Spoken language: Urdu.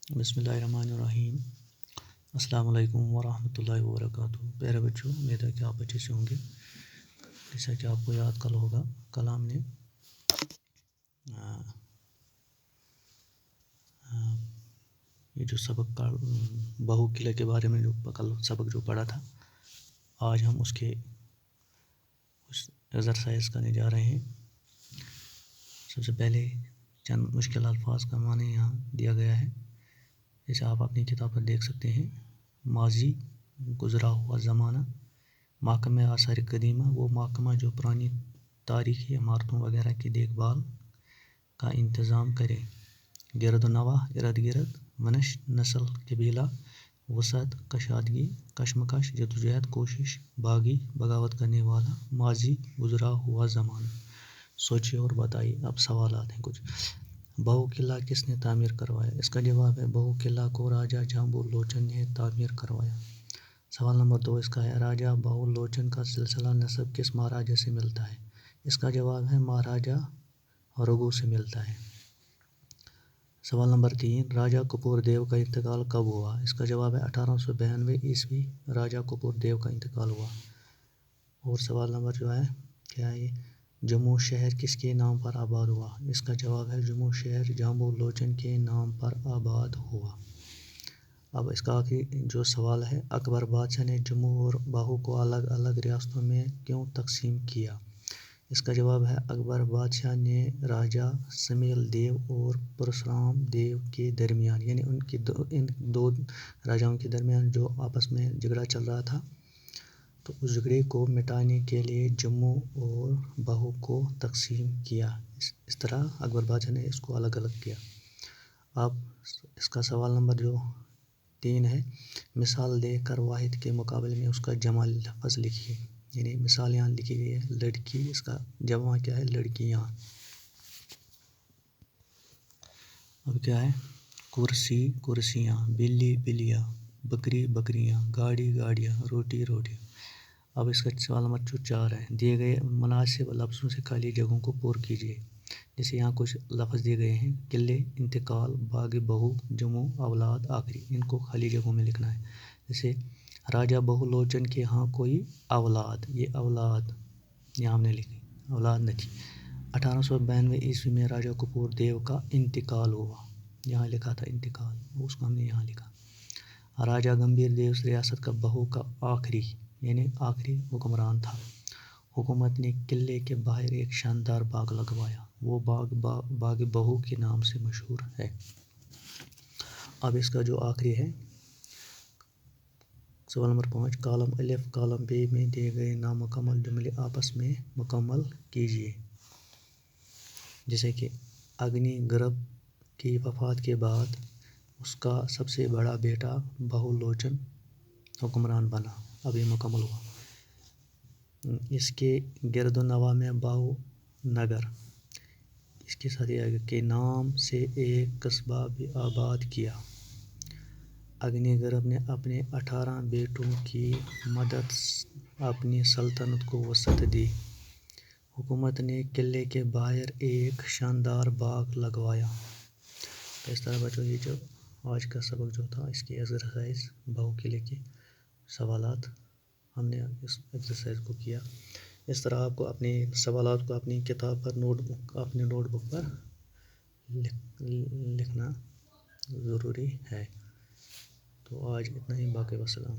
بسم اللہ الرحمن الرحیم۔ السلام علیکم ورحمۃ اللہ وبرکاتہ۔ پیارے بچوں، امید ہے کہ آپ اچھے سے ہوں گے۔ جیسا کہ آپ کو یاد کل ہوگا، کل ہم نے یہ جو سبق کا بہو قلعے کے بارے میں جو کل سبق جو پڑھا تھا، آج ہم اس ایکسرسائز کرنے جا رہے ہیں۔ سب سے پہلے چند مشکل الفاظ کا معنی یہاں دیا گیا ہے، جیسے آپ اپنی کتاب پر دیکھ سکتے ہیں۔ ماضی، گزرا ہوا زمانہ۔ محکمہ آثار قدیمہ، وہ محکمہ جو پرانی تاریخی عمارتوں وغیرہ کی دیکھ بھال کا انتظام کرے۔ گرد و نواح، ارد گرد۔ ونش، نسل، قبیلہ۔ وسعت، کشادگی، کشمکش، جدوجہد، کوشش۔ باغی، بغاوت کرنے والا۔ ماضی، گزرا ہوا زمانہ۔ سوچیے اور بتائیے۔ اب سوالات ہیں کچھ۔ بہو قلعہ کس نے تعمیر کروایا؟ اس کا جواب ہے بہو قلعہ کو راجہ جھامبو لوچن نے تعمیر کروایا۔ سوال نمبر 2 اس کا ہے، راجہ بہو لوچن کا سلسلہ نسب کس مہاراجہ سے ملتا ہے؟ اس کا جواب ہے مہاراجہ رگھو سے ملتا ہے۔ سوال نمبر 3، راجہ کپور دیو کا انتقال کب ہوا؟ اس کا جواب ہے 1892 عیسوی راجہ کپور دیو کا انتقال ہوا۔ اور سوال نمبر جو ہے کیا ہے، جموں شہر کس کے نام پر آباد ہوا؟ اس کا جواب ہے جموں شہر جھامبو لوچن کے نام پر آباد ہوا۔ اب اس کا آخری جو سوال ہے، اکبر بادشاہ نے جموں اور بہو کو الگ الگ ریاستوں میں کیوں تقسیم کیا؟ اس کا جواب ہے اکبر بادشاہ نے راجہ سمیل دیو اور پرشورام دیو کے درمیان، یعنی ان دو راجاؤں کے درمیان جو آپس میں جھگڑا چل رہا تھا، تو اس جھگڑے کو مٹانے کے لیے جموں اور بہو کو تقسیم کیا۔ اس طرح اکبر بادشاہ نے اس کو الگ الگ کیا۔ اب اس کا سوال نمبر جو 3 ہے، مثال دے کر واحد کے مقابلے میں اس کا جمع لفظ لکھیے۔ یعنی مثال یہاں لکھی گئی ہے لڑکی، اس کا جمع کیا ہے؟ لڑکیاں۔ اب کیا ہے، کرسی کرسیاں، بلی بلیاں، بکری بکریاں، گاڑی گاڑیاں، روٹی روٹیاں۔ اب اس کا سوال نمبر جو 4 ہے، دیے گئے مناسب لفظوں سے خالی جگہوں کو پُر کیجیے۔ جیسے یہاں کچھ لفظ دیے گئے ہیں، قلعے، انتقال، باغ بہو، جموں، اولاد، آخری۔ ان کو خالی جگہوں میں لکھنا ہے۔ جیسے راجہ بہو لوچن کے ہاں کوئی اولاد، یہ اولاد یہاں ہم نے لکھی، اولاد نہیں تھی۔ 1892 عیسوی میں راجہ کپور دیو کا انتقال ہوا، یہاں لکھا تھا انتقال، اس کو ہم نے یہاں لکھا۔ راجہ گمبھیر دیو ریاست کا بہو کا آخری، یعنی آخری حکمران تھا۔ حکومت نے قلعے کے باہر ایک شاندار باغ لگوایا، وہ باغ بہو کے نام سے مشہور ہے۔ اب اس کا جو آخری ہے، سوال نمبر 5، کالم الف کالم ب میں دیے گئے نامکمل جملے آپس میں مکمل کیجیے۔ جیسے کہ اگنی گرب کی وفات کے بعد اس کا سب سے بڑا بیٹا بہو لوچن حکمران بنا، اب یہ مکمل ہوا۔ اس کے گرد و نواح میں بہو نگر، اس کے ساتھ یہ کے نام سے ایک قصبہ بھی آباد کیا۔ اگنی گرب نے اپنے 18 بیٹوں کی مدد اپنی سلطنت کو وسعت دی۔ حکومت نے قلعے کے باہر ایک شاندار باغ لگوایا۔ تو اس طرح بچوں، یہ جو آج کا سبق جو تھا، اس کی ایکسرسائز بہو قلعے کے سوالات ہم نے اس ایکسرسائز کو کیا۔ اس طرح آپ کو اپنے سوالات کو اپنی کتاب پر اپنے نوٹ بک پر لکھنا ضروری ہے۔ تو آج اتنا ہی، باقی وسلام۔